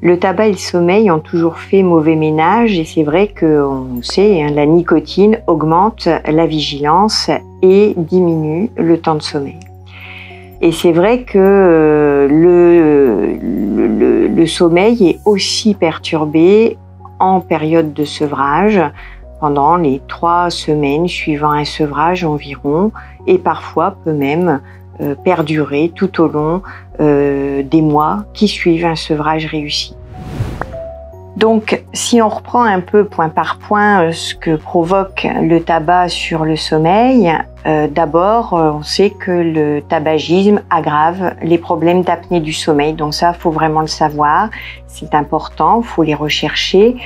Le tabac et le sommeil ont toujours fait mauvais ménage et c'est vrai qu'on sait, la nicotine augmente la vigilance et diminue le temps de sommeil. Et c'est vrai que le sommeil est aussi perturbé en période de sevrage, pendant les 3 semaines suivant un sevrage environ, et parfois peut même perdurer tout au long des mois qui suivent un sevrage réussi. Donc, si on reprend un peu point par point ce que provoque le tabac sur le sommeil, d'abord, on sait que le tabagisme aggrave les problèmes d'apnée du sommeil. Donc ça, il faut vraiment le savoir. C'est important, il faut les rechercher.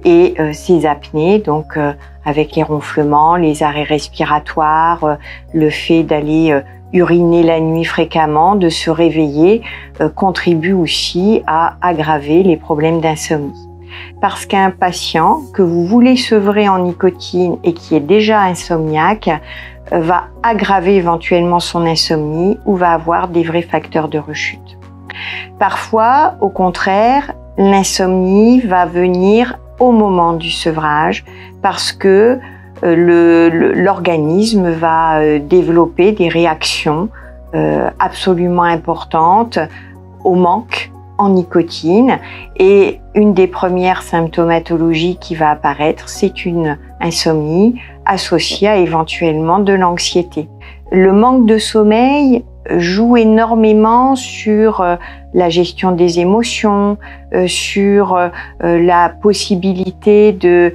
Et ces apnées, donc avec les ronflements, les arrêts respiratoires, le fait d'aller uriner la nuit fréquemment, de se réveiller, contribue aussi à aggraver les problèmes d'insomnie. Parce qu'un patient que vous voulez sevrer en nicotine et qui est déjà insomniaque va aggraver éventuellement son insomnie ou va avoir des vrais facteurs de rechute. Parfois, au contraire, l'insomnie va venir au moment du sevrage parce que l'organisme va développer des réactions absolument importantes au manque en nicotine, et une des premières symptomatologies qui va apparaître, c'est une insomnie associée à éventuellement de l'anxiété. Le manque de sommeil joue énormément sur la gestion des émotions, sur la possibilité de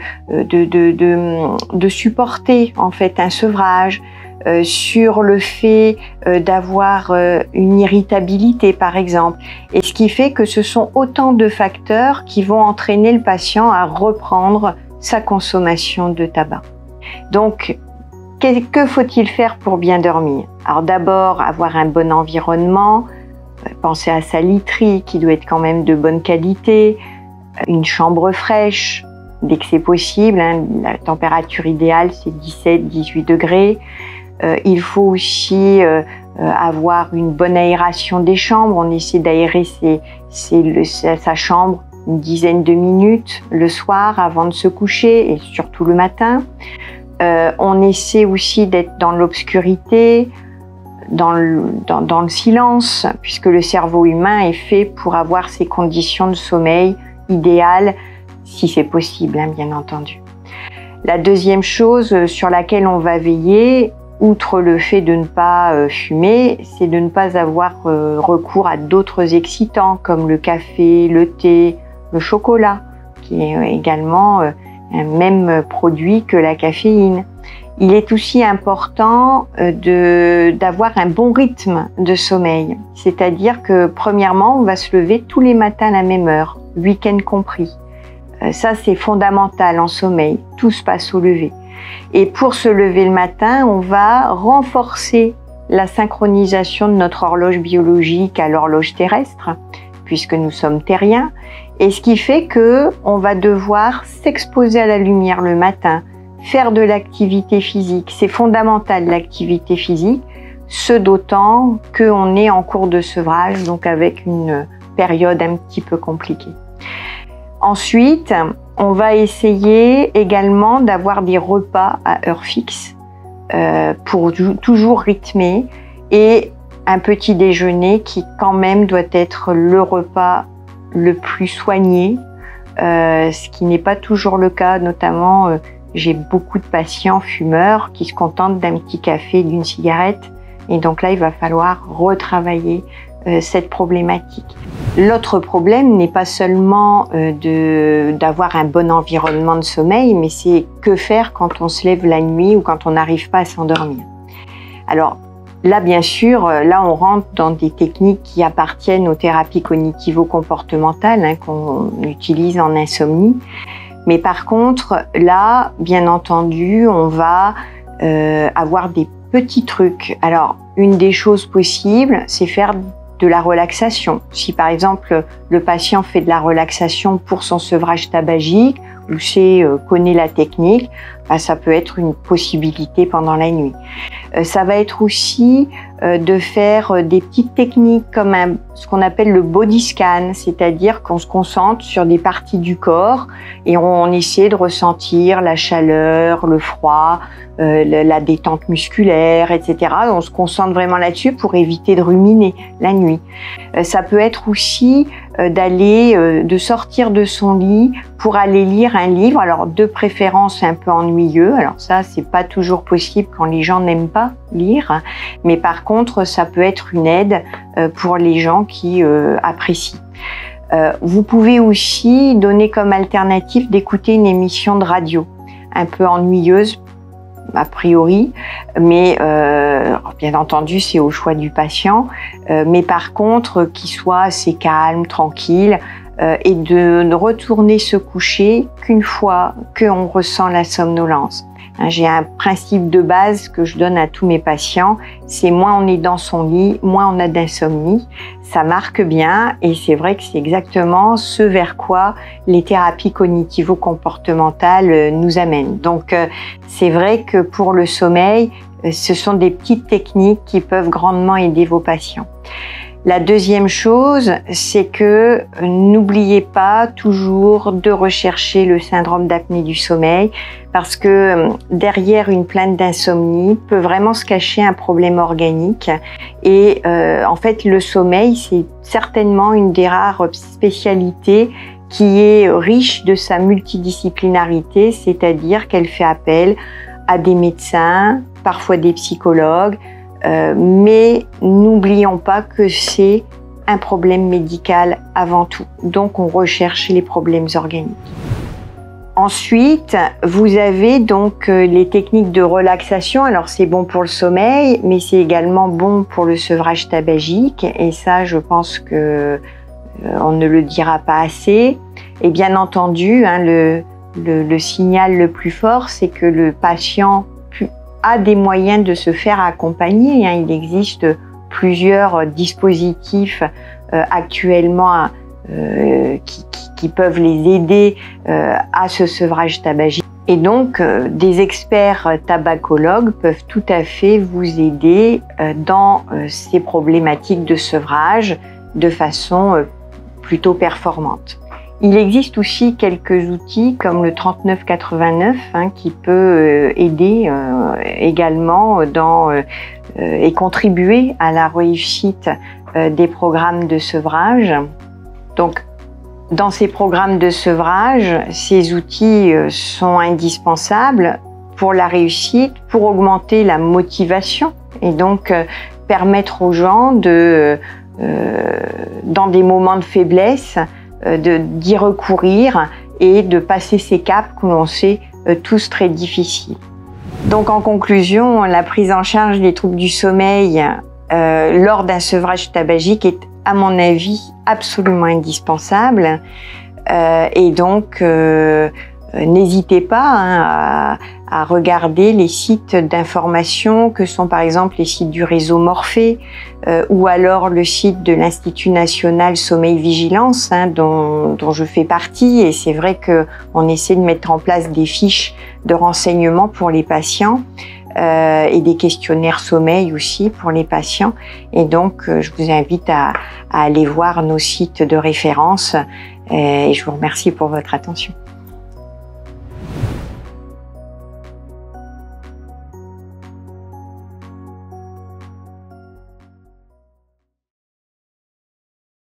supporter en fait un sevrage, sur le fait d'avoir une irritabilité par exemple, et ce qui fait que ce sont autant de facteurs qui vont entraîner le patient à reprendre sa consommation de tabac. Donc, que faut-il faire pour bien dormir? Alors d'abord, avoir un bon environnement, penser à sa literie qui doit être quand même de bonne qualité, une chambre fraîche dès que c'est possible, la température idéale c'est 17-18 degrés. Il faut aussi avoir une bonne aération des chambres. On essaie d'aérer sa chambre une dizaine de minutes le soir avant de se coucher et surtout le matin. On essaie aussi d'être dans l'obscurité, dans le silence, puisque le cerveau humain est fait pour avoir ces conditions de sommeil idéales, si c'est possible, bien entendu. La deuxième chose sur laquelle on va veiller, outre le fait de ne pas fumer, c'est de ne pas avoir recours à d'autres excitants comme le café, le thé, le chocolat, qui est également un même produit que la caféine. Il est aussi important d'avoir un bon rythme de sommeil, c'est-à-dire que premièrement, on va se lever tous les matins à la même heure, week-end compris. Ça, c'est fondamental en sommeil, tout se passe au lever. Et pour se lever le matin, on va renforcer la synchronisation de notre horloge biologique à l'horloge terrestre, puisque nous sommes terriens, et ce qui fait que on va devoir s'exposer à la lumière le matin, faire de l'activité physique. C'est fondamental l'activité physique, ce d'autant qu'on est en cours de sevrage, donc avec une période un petit peu compliquée. Ensuite, on va essayer également d'avoir des repas à heure fixe pour toujours rythmer, et un petit déjeuner qui quand même doit être le repas le plus soigné, ce qui n'est pas toujours le cas, notamment j'ai beaucoup de patients fumeurs qui se contentent d'un petit café et d'une cigarette, et donc là il va falloir retravailler cette problématique. L'autre problème n'est pas seulement d'avoir un bon environnement de sommeil, mais c'est que faire quand on se lève la nuit ou quand on n'arrive pas à s'endormir. Alors là, bien sûr, là on rentre dans des techniques qui appartiennent aux thérapies cognitivo-comportementales qu'on utilise en insomnie. Mais par contre, là, bien entendu, on va avoir des petits trucs. Alors, une des choses possibles, c'est faire de la relaxation. Si par exemple le patient fait de la relaxation pour son sevrage tabagique ou connaît la technique, ça peut être une possibilité pendant la nuit. Ça va être aussi de faire des petites techniques comme ce qu'on appelle le body scan, c'est-à-dire qu'on se concentre sur des parties du corps et on essaie de ressentir la chaleur, le froid, la détente musculaire, etc. On se concentre vraiment là-dessus pour éviter de ruminer la nuit. Ça peut être aussi de sortir de son lit pour aller lire un livre, alors de préférence un peu ennuyeux. Alors ça, c'est pas toujours possible quand les gens n'aiment pas lire, mais par contre, ça peut être une aide pour les gens qui apprécient. Vous pouvez aussi donner comme alternative d'écouter une émission de radio, un peu ennuyeuse a priori, mais bien entendu c'est au choix du patient, mais par contre qui soit assez calme, tranquille, et de ne retourner se coucher qu'une fois qu'on ressent la somnolence. J'ai un principe de base que je donne à tous mes patients, c'est moins on est dans son lit, moins on a d'insomnie. Ça marque bien et c'est vrai que c'est exactement ce vers quoi les thérapies cognitivo-comportementales nous amènent. Donc c'est vrai que pour le sommeil, ce sont des petites techniques qui peuvent grandement aider vos patients. La deuxième chose, c'est que n'oubliez pas toujours de rechercher le syndrome d'apnée du sommeil parce que derrière une plainte d'insomnie peut vraiment se cacher un problème organique et en fait le sommeil c'est certainement une des rares spécialités qui est riche de sa multidisciplinarité, c'est-à-dire qu'elle fait appel à des médecins, parfois des psychologues, mais n'oublions pas que c'est un problème médical avant tout. Donc, on recherche les problèmes organiques. Ensuite, vous avez donc les techniques de relaxation. Alors, c'est bon pour le sommeil, mais c'est également bon pour le sevrage tabagique. Et ça, je pense que on ne le dira pas assez. Et bien entendu, le signal le plus fort, c'est que le patient a des moyens de se faire accompagner. Il existe plusieurs dispositifs actuellement qui peuvent les aider à ce sevrage tabagique. Et donc, des experts tabacologues peuvent tout à fait vous aider dans ces problématiques de sevrage de façon plutôt performante. Il existe aussi quelques outils comme le 3989 qui peut aider également et contribuer à la réussite des programmes de sevrage. Donc, dans ces programmes de sevrage, ces outils sont indispensables pour la réussite, pour augmenter la motivation et donc permettre aux gens dans des moments de faiblesse, d'y recourir et de passer ces caps que l'on sait tous très difficiles. Donc en conclusion, la prise en charge des troubles du sommeil lors d'un sevrage tabagique est à mon avis absolument indispensable et donc n'hésitez pas à regarder les sites d'information que sont par exemple les sites du réseau Morphée ou alors le site de l'Institut national Sommeil Vigilance dont je fais partie et c'est vrai qu'on essaie de mettre en place des fiches de renseignements pour les patients et des questionnaires sommeil aussi pour les patients et donc je vous invite à aller voir nos sites de référence et je vous remercie pour votre attention.